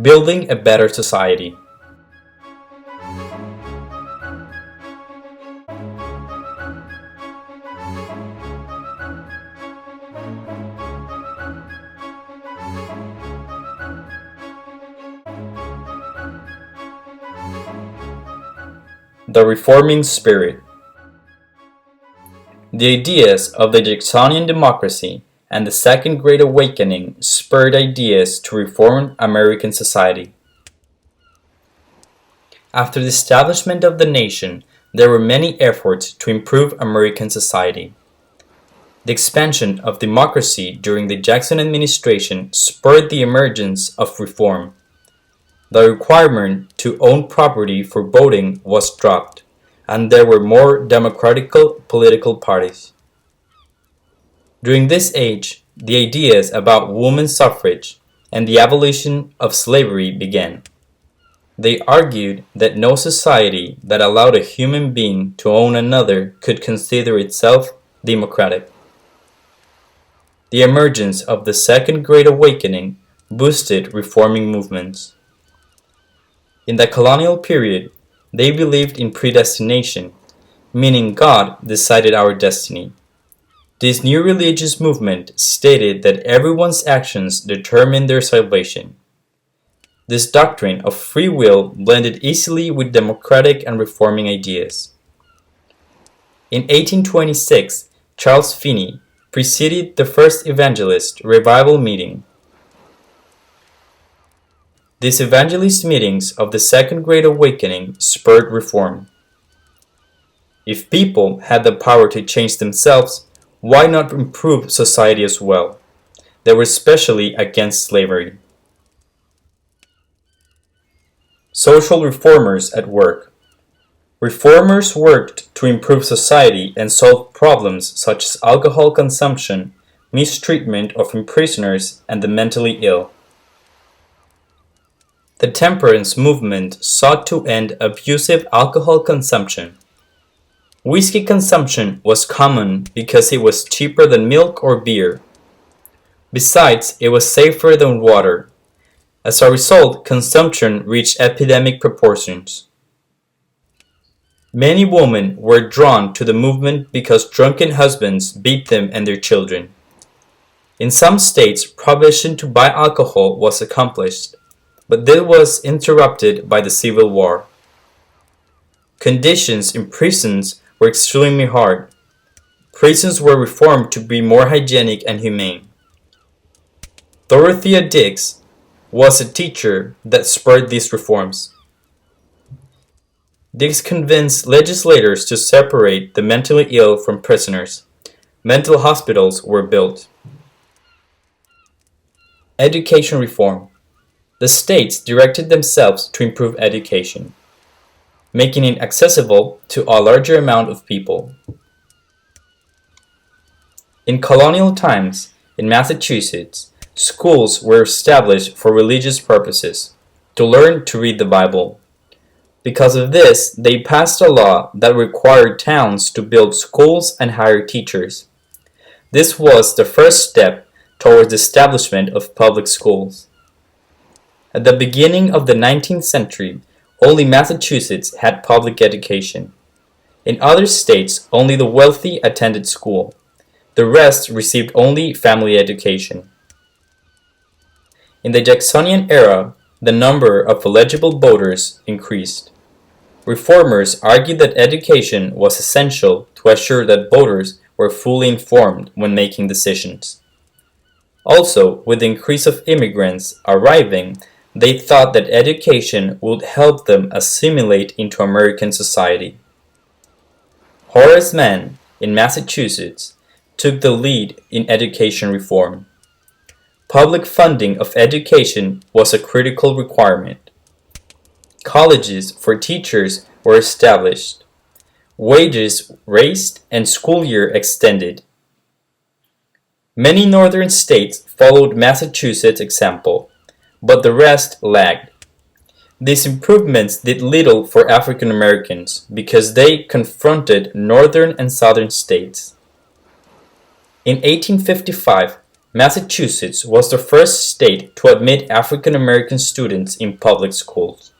Building a better society. The reforming spirit. The ideas of the Jacksonian democracy and the Second Great Awakening spurred ideas to reform American society. After the establishment of the nation, there were many efforts to improve American society. The expansion of democracy during the Jackson administration spurred the emergence of reform. The requirement to own property for voting was dropped, and there were more democratic political parties. During this age, the ideas about women's suffrage and the abolition of slavery began. They argued that no society that allowed a human being to own another could consider itself democratic. The emergence of the Second Great Awakening boosted reforming movements. In the colonial period, they believed in predestination, meaning God decided our destiny. This new religious movement stated that everyone's actions determine their salvation. This doctrine of free will blended easily with democratic and reforming ideas. In 1826, Charles Finney presided the first evangelist revival meeting. These evangelist meetings of the Second Great Awakening spurred reform. If people had the power to change themselves, why not improve society as well? They were especially against slavery. Social reformers at work. Reformers worked to improve society and solve problems such as alcohol consumption, mistreatment of prisoners, and the mentally ill. The temperance movement sought to end abusive alcohol consumption. Whiskey consumption was common because it was cheaper than milk or beer. Besides, it was safer than water. As a result, consumption reached epidemic proportions. Many women were drawn to the movement because drunken husbands beat them and their children. In some states, prohibition to buy alcohol was accomplished, but this was interrupted by the Civil War. Conditions in prisons were extremely hard. Prisons were reformed to be more hygienic and humane. Dorothea Dix was a teacher that spurred these reforms. Dix convinced legislators to separate the mentally ill from prisoners. Mental hospitals were built. Education reform. The states directed themselves to improve education, making it accessible to a larger amount of people. In colonial times, in Massachusetts, schools were established for religious purposes, to learn to read the Bible. Because of this, they passed a law that required towns to build schools and hire teachers. This was the first step towards the establishment of public schools. At the beginning of the 19th century, only Massachusetts had public education. In other states, only the wealthy attended school. The rest received only family education. In the Jacksonian era, the number of eligible voters increased. Reformers argued that education was essential to assure that voters were fully informed when making decisions. Also, with the increase of immigrants arriving, they thought that education would help them assimilate into American society. Horace Mann, in Massachusetts, took the lead in education reform. Public funding of education was a critical requirement. Colleges for teachers were established. Wages raised and school year extended. Many northern states followed Massachusetts' example, but the rest lagged. These improvements did little for African Americans because they confronted northern and southern states. In 1855, Massachusetts was the first state to admit African American students in public schools.